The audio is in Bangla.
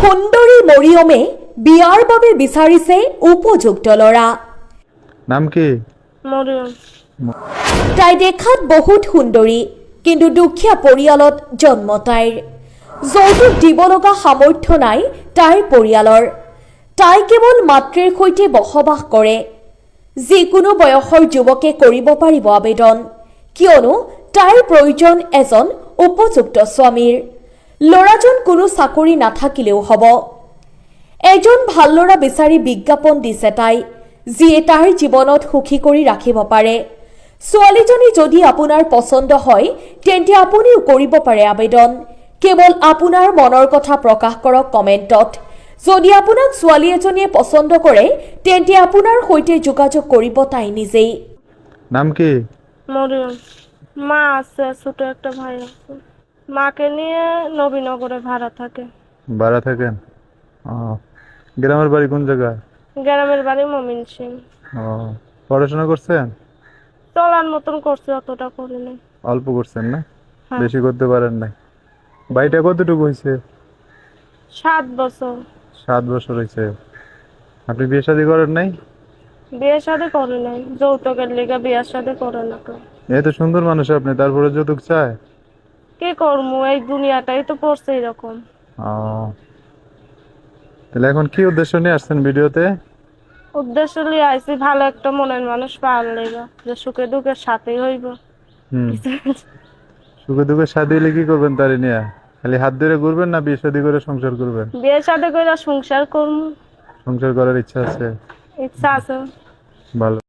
সুন্দৰী মৰিয়মে বিয়াৰ বাবে বিচাৰিছে উপযুক্ত ল'ৰা। নাম কি? মরিয়ম। তাই দেখাত বহুত সুন্দৰী, কিন্তু দুখীয়া পৰিয়ালত জন্ম তাইৰ। যৌতুক দিব লগা সামৰ্থ্য নাই তাইৰ পৰিয়ালৰ। তাই কেৱল মাতৃৰ সৈতে বসবাস কৰে। যিকোনো বয়সৰ যুৱকে কৰিব পাৰিব আবেদন, কিয়নো তাইৰ প্ৰয়োজন এজন উপযুক্ত স্বামীৰ। ল'ৰাজন কোনো চাকৰি নাথাকিলেও হ'ব। এজন ভাল ল'ৰা বিচাৰি বিজ্ঞাপন দিছে তাই, যিয়ে তাইৰ জীৱনত সুখী কৰি ৰাখিব পাৰে। ছোৱালীজনী যদি আপোনাৰ পচন্দ হয় তেন্তে আপুনিও কৰিব পাৰে আবেদন। কেৱল আপোনাৰ মনৰ কথা প্ৰকাশ কৰক কমেণ্টত। যদি আপোনাক ছোৱালী এজনীয়ে পচন্দ কৰে তেন্তে আপোনাৰ সৈতে যোগাযোগ কৰিব তাই নিজেই। নাম কি? মরিয়ম। মা আছে, ছোট একটা ভাই আছে। মাকে নিয়ে নবীনগরে ভাড়া থাকে। ভাড়া থাকেন? গ্রামের বাড়ি কোন জায়গায়? গ্রামের বাড়ি মমিন সিং। পড়াশোনা করছেন? চলার মতন করছে, অতটা করি নাই। অল্প করছেন না? হ্যাঁ। বেশি করতে পারেন নাই। বাড়িটা কতটুকু হয়েছে? 7 বছর। 7 বছর হয়েছে। আপনি বিয়ে শাদী করেন নাই? বিয়ে শাদী করি নাই, যৌতুকের লিগে বিয়ে শাদী করে না কেউ। এত সুন্দর মানুষ আপনি, তারপরে যৌতুক চায়? কি করবো, এই দুনিয়াটাই তো পড়ছে এরকম। তাহলে এখন কি উদ্দেশ্য নিয়ে আসছেন ভিডিওতে? উদ্দেশ্য লিয়ে আইছি ভালো একটা মনের মানুষ পাওয়ার লেগে, যে সুখে দুঃখের সাথেই হইব। সুখে দুঃখে শাদী হলে কি করবেন তারে নিয়ে? খালি হাত ধরে ঘুরবেন না বিয়ে শাদী করে সংসার করবেন? বিয়ে শাদী করে সংসার করবো, সংসার করার ইচ্ছা আছে? ইচ্ছা আছে। ভালো।